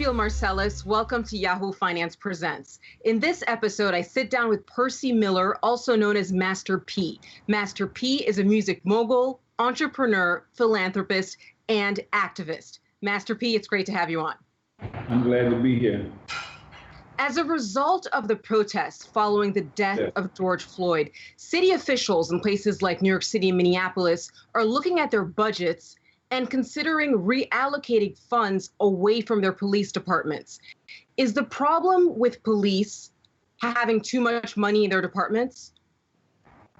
Sergio Marcellus. Welcome to Yahoo Finance Presents. In this episode, I sit down with Percy Miller, also known as Master P. Master P is a music mogul, entrepreneur, philanthropist, and activist. Master P, it's great to have you on. I'm glad to be here. As a result of the protests following the death of George Floyd, city officials in places like New York City and Minneapolis are looking at their budgets and considering reallocating funds away from their police departments. Is the problem with police having too much money in their departments?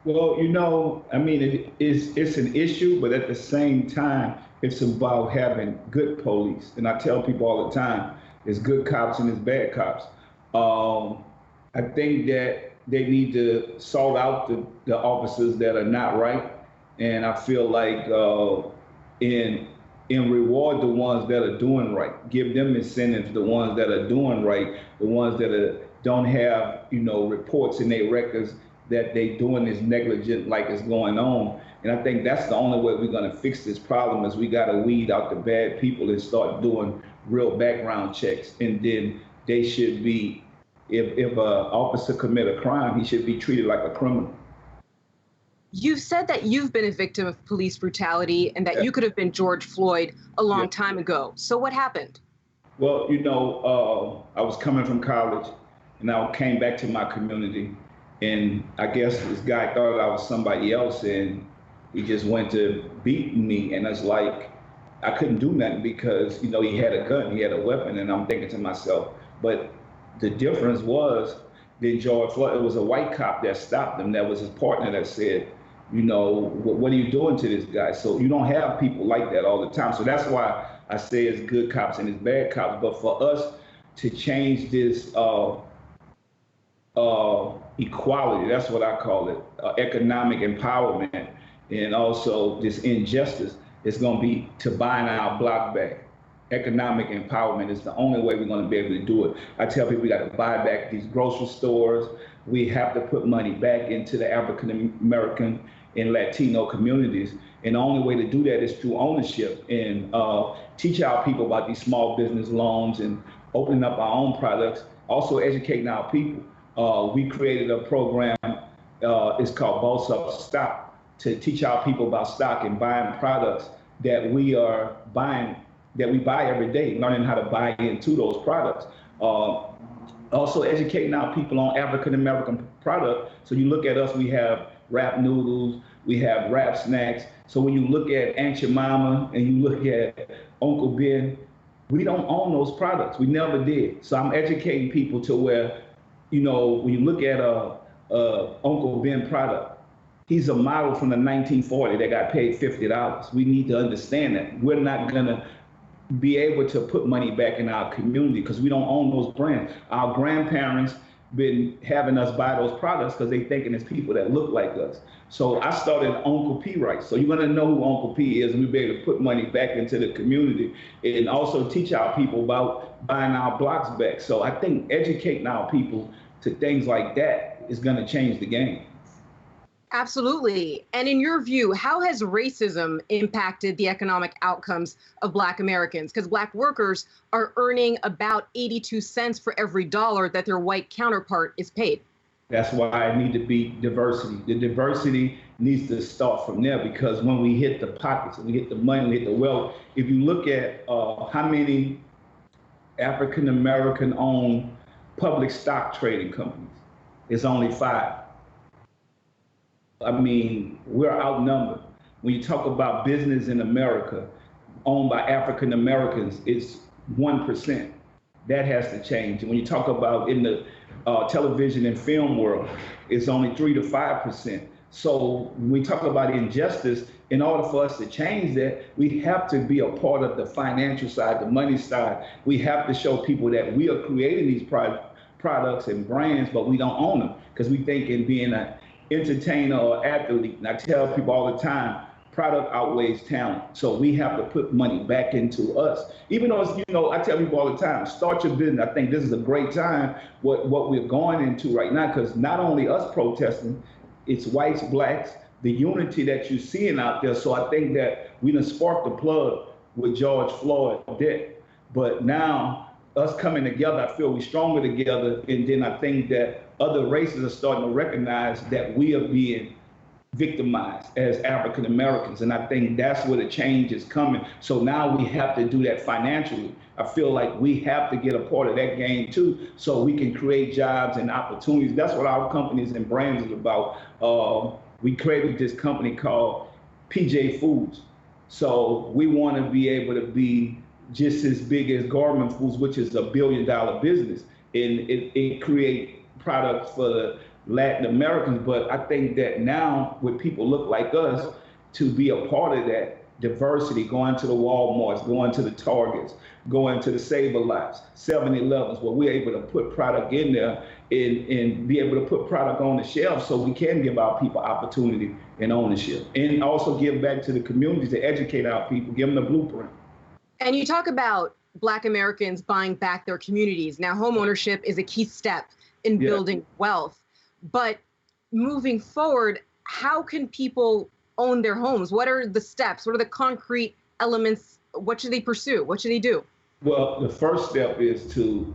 Well, it's an issue, but at the same time, it's about having good police. And I tell people all the time, there's good cops and there's bad cops. I think that they need to sort out the officers that are not right. And I feel like in reward the ones that are doing right, give them incentives, the ones that are doing right, the ones that don't have, reports in their records that they doing is negligent like it's going on. And I think that's the only way we're gonna fix this problem is we gotta weed out the bad people and start doing real background checks. And then they should be, if an officer commit a crime, he should be treated like a criminal. You've said that you've been a victim of police brutality and that you could have been George Floyd a long time ago. So what happened? Well, I was coming from college and I came back to my community. And I guess this guy thought I was somebody else and he just went to beat me. And it's like, I couldn't do nothing because, he had a gun, he had a weapon. And I'm thinking to myself, but the difference was that George Floyd, it was a white cop that stopped him. That was his partner that said, what are you doing to this guy? So you don't have people like that all the time. So that's why I say it's good cops and it's bad cops. But for us to change this equality, that's what I call it, economic empowerment, and also this injustice, is going to be to buying our block back. Economic empowerment is the only way we're going to be able to do it. I tell people we got to buy back these grocery stores. We have to put money back into the African American and Latino communities. And the only way to do that is through ownership and teach our people about these small business loans and opening up our own products, also educating our people. We created a program, it's called Boss Up Stock, to teach our people about stock and buying products that we are buying, that we buy every day, learning how to buy into those products. Also educating our people on African American product. So you look at us, we have rap noodles, we have rap snacks. So when you look at Aunt Jemima and you look at Uncle Ben, we don't own those products. We never did. So I'm educating people to where, when you look at Uncle Ben product, he's a model from the 1940 that got paid $50. We need to understand that. We're not gonna be able to put money back in our community because we don't own those brands. Our grandparents been having us buy those products because they thinking it's people that look like us. So I started Uncle P Rights. So you're gonna know who Uncle P is and we'll be able to put money back into the community and also teach our people about buying our blocks back. So I think educating our people to things like that is gonna change the game. Absolutely. And in your view, how has racism impacted the economic outcomes of Black Americans? Because Black workers are earning about 82 cents for every dollar that their white counterpart is paid. That's why I need to be diversity. The diversity needs to start from there because when we hit the pockets, we hit the money, we hit the wealth. If you look at how many African American owned public stock trading companies, it's only 5. I mean, we're outnumbered. When you talk about business in America owned by African Americans, it's 1%. That has to change. And when you talk about in the television and film world, it's only 3 to 5%. So when we talk about injustice, in order for us to change that, we have to be a part of the financial side, the money side. We have to show people that we are creating these products and brands, but we don't own them because we think in being an entertainer or athlete. And I tell people all the time, product outweighs talent. So we have to put money back into us. Even though, I tell people all the time, start your business. I think this is a great time, what we're going into right now, because not only us protesting, it's whites, blacks, the unity that you're seeing out there. So I think that we done sparked the plug with George Floyd death. But now us coming together, I feel we're stronger together. And then I think that other races are starting to recognize that we are being victimized as African Americans. And I think that's where the change is coming. So now we have to do that financially. I feel like we have to get a part of that game too, so we can create jobs and opportunities. That's what our companies and brands is about. We created this company called PJ Foods. So we want to be able to be just as big as Garment Foods, which is a $1 billion business. And it create products for the Latin Americans. But I think that now with people look like us, to be a part of that diversity, going to the Walmarts, going to the Targets, going to the Save-A-Lots, 7-Elevens, where we're able to put product in there and be able to put product on the shelf so we can give our people opportunity and ownership. And also give back to the communities to educate our people, give them the blueprint. And you talk about Black Americans buying back their communities. Now, home ownership is a key step in building wealth. But moving forward, how can people own their homes? What are the steps? What are the concrete elements? What should they pursue? What should they do? Well, the first step is to,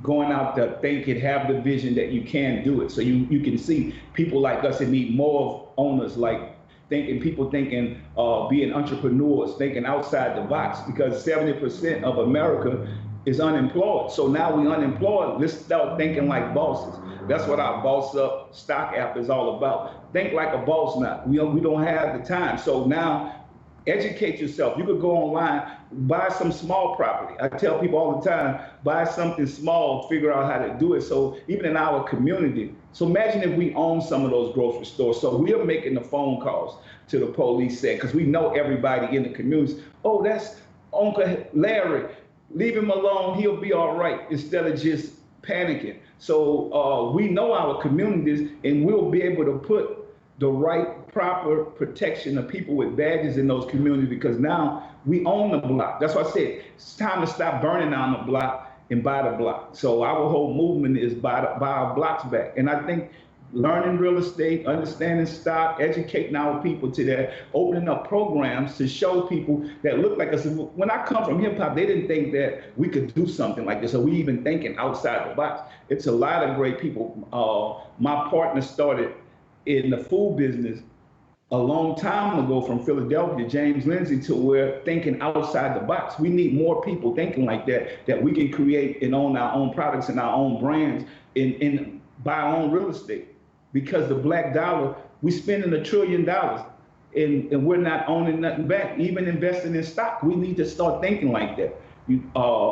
going out there thinking, have the vision that you can do it. So you can see people like us that need more of owners, like people thinking, being entrepreneurs, thinking outside the box, because 70% of America is unemployed. So now we unemployed. Let's start thinking like bosses. That's what our Boss Up stock app is all about. Think like a boss now. We don't have the time. So now educate yourself. You could go online, buy some small property. I tell people all the time, buy something small, figure out how to do it. So even in our community, so imagine if we own some of those grocery stores. So we are making the phone calls to the police because we know everybody in the community. Oh, that's Uncle Larry. Leave him alone, he'll be all right, instead of just panicking. So we know our communities, and we'll be able to put the right, proper protection of people with badges in those communities, because now we own the block. That's why I said it's time to stop burning down the block and buy the block. So our whole movement is buy our blocks back. And I think learning real estate, understanding stock, educating our people to that, opening up programs to show people that look like us. When I come from hip hop, they didn't think that we could do something like this, or we even thinking outside the box. It's a lot of great people. My partner started in the food business a long time ago from Philadelphia, James Lindsay, to where thinking outside the box. We need more people thinking like that we can create and own our own products and our own brands and buy our own real estate. Because the black dollar, we spending $1 trillion and we're not owning nothing back, even investing in stock. We need to start thinking like that.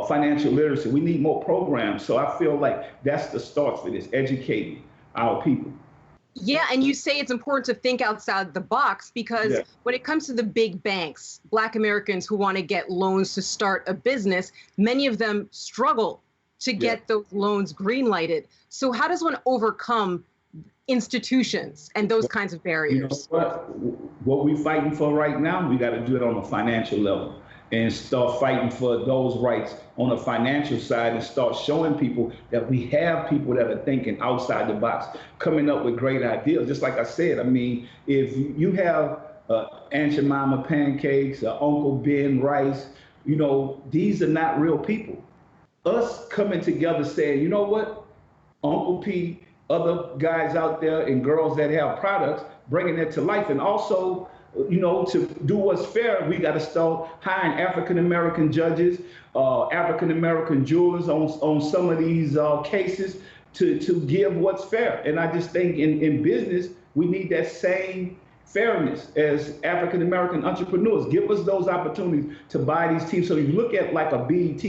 Financial literacy, we need more programs. So I feel like that's the start for this, educating our people. Yeah, and you say it's important to think outside the box because when it comes to the big banks, Black Americans who want to get loans to start a business, many of them struggle to get those loans green-lighted. So how does one overcome institutions and those kinds of barriers? You know what we're fighting for right now, we got to do it on a financial level and start fighting for those rights on a financial side and start showing people that we have people that are thinking outside the box, coming up with great ideas. Just like I said, I mean, if you have Aunt Jemima pancakes, Uncle Ben rice, these are not real people. Us coming together saying, you know what, Uncle P, other guys out there and girls that have products, bringing it to life. And also, to do what's fair, we got to start hiring African-American judges, African-American jurors on some of these cases to give what's fair. And I just think in business, we need that same fairness as African-American entrepreneurs. Give us those opportunities to buy these teams. So you look at like a BET.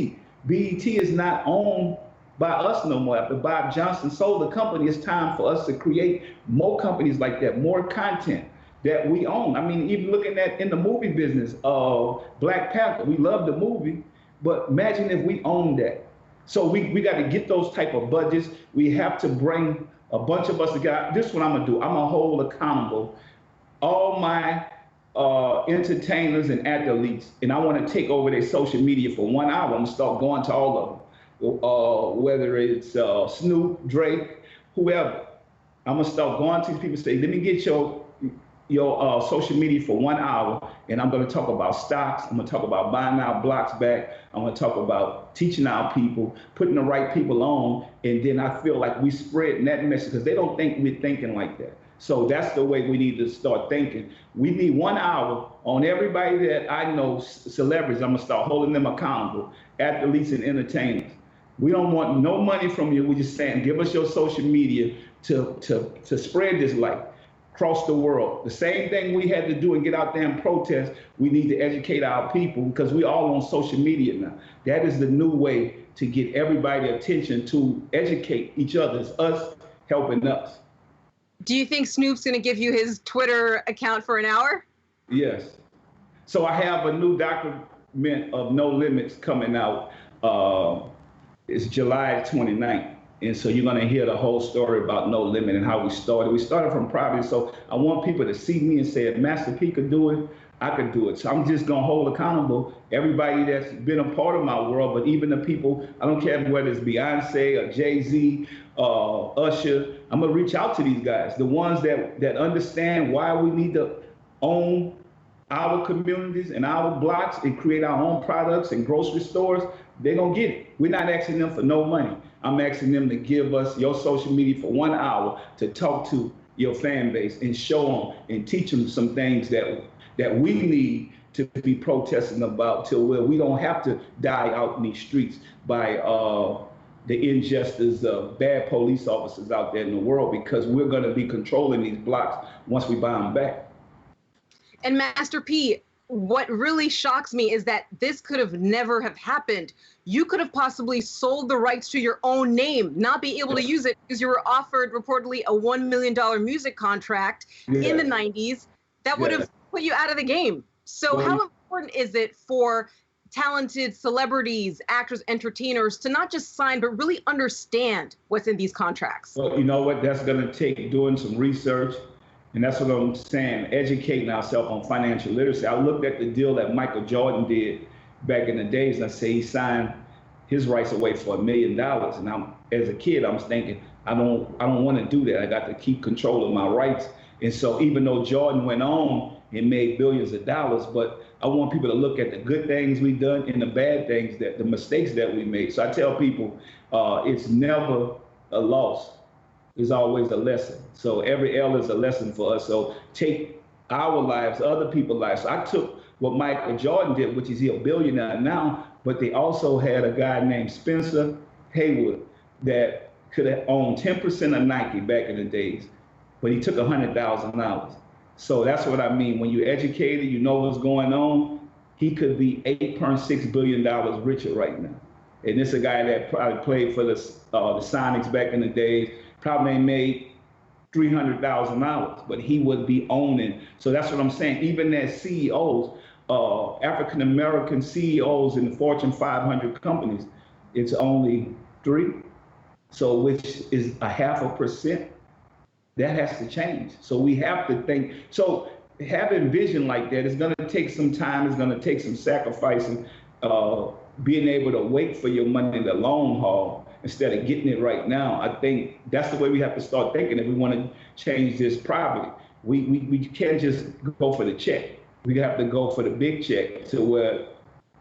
BET is not owned by us no more. After Bob Johnson sold the company, it's time for us to create more companies like that, more content that we own. I mean, even looking at in the movie business, Black Panther, we love the movie, but imagine if we own that. So we got to get those type of budgets. We have to bring a bunch of us together. This is what I'm gonna do. I'm gonna hold accountable all my entertainers and athletes, and I want to take over their social media for 1 hour. I'm gonna start going to all of them. Whether it's Snoop, Drake, whoever. I'm gonna start going to these people and say, let me get your your social media for 1 hour, and I'm going to talk about stocks. I'm going to talk about buying our blocks back. I'm going to talk about teaching our people, putting the right people on, and then I feel like we spread that message because they don't think we're thinking like that. So that's the way we need to start thinking. We need 1 hour on everybody that I know, celebrities. I'm going to start holding them accountable, athletes and entertainers. We don't want no money from you. We're just saying, give us your social media to spread this light across the world. The same thing we had to do and get out there and protest, we need to educate our people because we all on social media now. That is the new way to get everybody attention to educate each other. It's us helping us. Do you think Snoop's going to give you his Twitter account for an hour? Yes. So I have a new document of No Limits coming out. It's July 29th. And so you're going to hear the whole story about No Limit and how we started. We started from poverty. So I want people to see me and say, if Master P could do it, I could do it. So I'm just going to hold accountable everybody that's been a part of my world, but even the people, I don't care whether it's Beyonce or Jay-Z, Usher, I'm going to reach out to these guys, the ones that understand why we need to own our communities and our blocks and create our own products and grocery stores. They're going to get it. We're not asking them for no money. I'm asking them to give us your social media for 1 hour to talk to your fan base and show them and teach them some things that we need to be protesting about till where we don't have to die out in these streets by the injustice of bad police officers out there in the world, because we're going to be controlling these blocks once we buy them back. And Master P, what really shocks me is that this could have never have happened. You could have possibly sold the rights to your own name, not be able to use it because you were offered reportedly a $1 million music contract in the 90s. That would have put you out of the game. So how important is it for talented celebrities, actors, entertainers to not just sign, but really understand what's in these contracts? Well, you know what? That's going to take doing some research. And that's what I'm saying, educating ourselves on financial literacy. I looked at the deal that Michael Jordan did back in the days, and I say he signed his rights away for $1 million. And as a kid, I was thinking, I don't want to do that. I got to keep control of my rights. And so even though Jordan went on and made billions of dollars, but I want people to look at the good things we've done and the bad things, the mistakes that we made. So I tell people, it's never a loss. It's always a lesson. So every L is a lesson for us. So take our lives, other people's lives. So I took what Michael Jordan did, which is he's a billionaire now, but they also had a guy named Spencer Haywood that could have owned 10% of Nike back in the days, but he took $100,000. So that's what I mean. When you're educated, you know what's going on, he could be $8.6 billion richer right now. And this is a guy that probably played for the Sonics back in the days, probably made $300,000, but he would be owning. So that's what I'm saying. Even as CEOs, African-American CEOs in the Fortune 500 companies, it's only 3. So which is 0.5%. That has to change. So we have to think. So having vision like that is going to take some time. It's going to take some sacrificing, being able to wait for your money in the long haul instead of getting it right now. I think that's the way we have to start thinking if we want to change this property. We can't just go for the check. We have to go for the big check to where,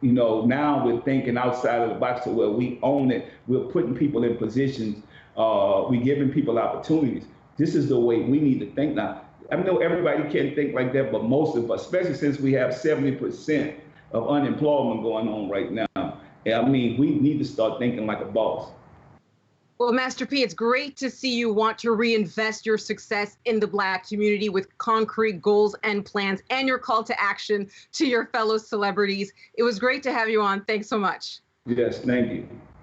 you know, now we're thinking outside of the box to where we own it. We're putting people in positions. We're giving people opportunities. This is the way we need to think now. I know everybody can't think like that, but most of us, especially since we have 70% of unemployment going on right now. I mean, we need to start thinking like a boss. Well, Master P, it's great to see you want to reinvest your success in the Black community with concrete goals and plans and your call to action to your fellow celebrities. It was great to have you on. Thanks so much. Yes, thank you.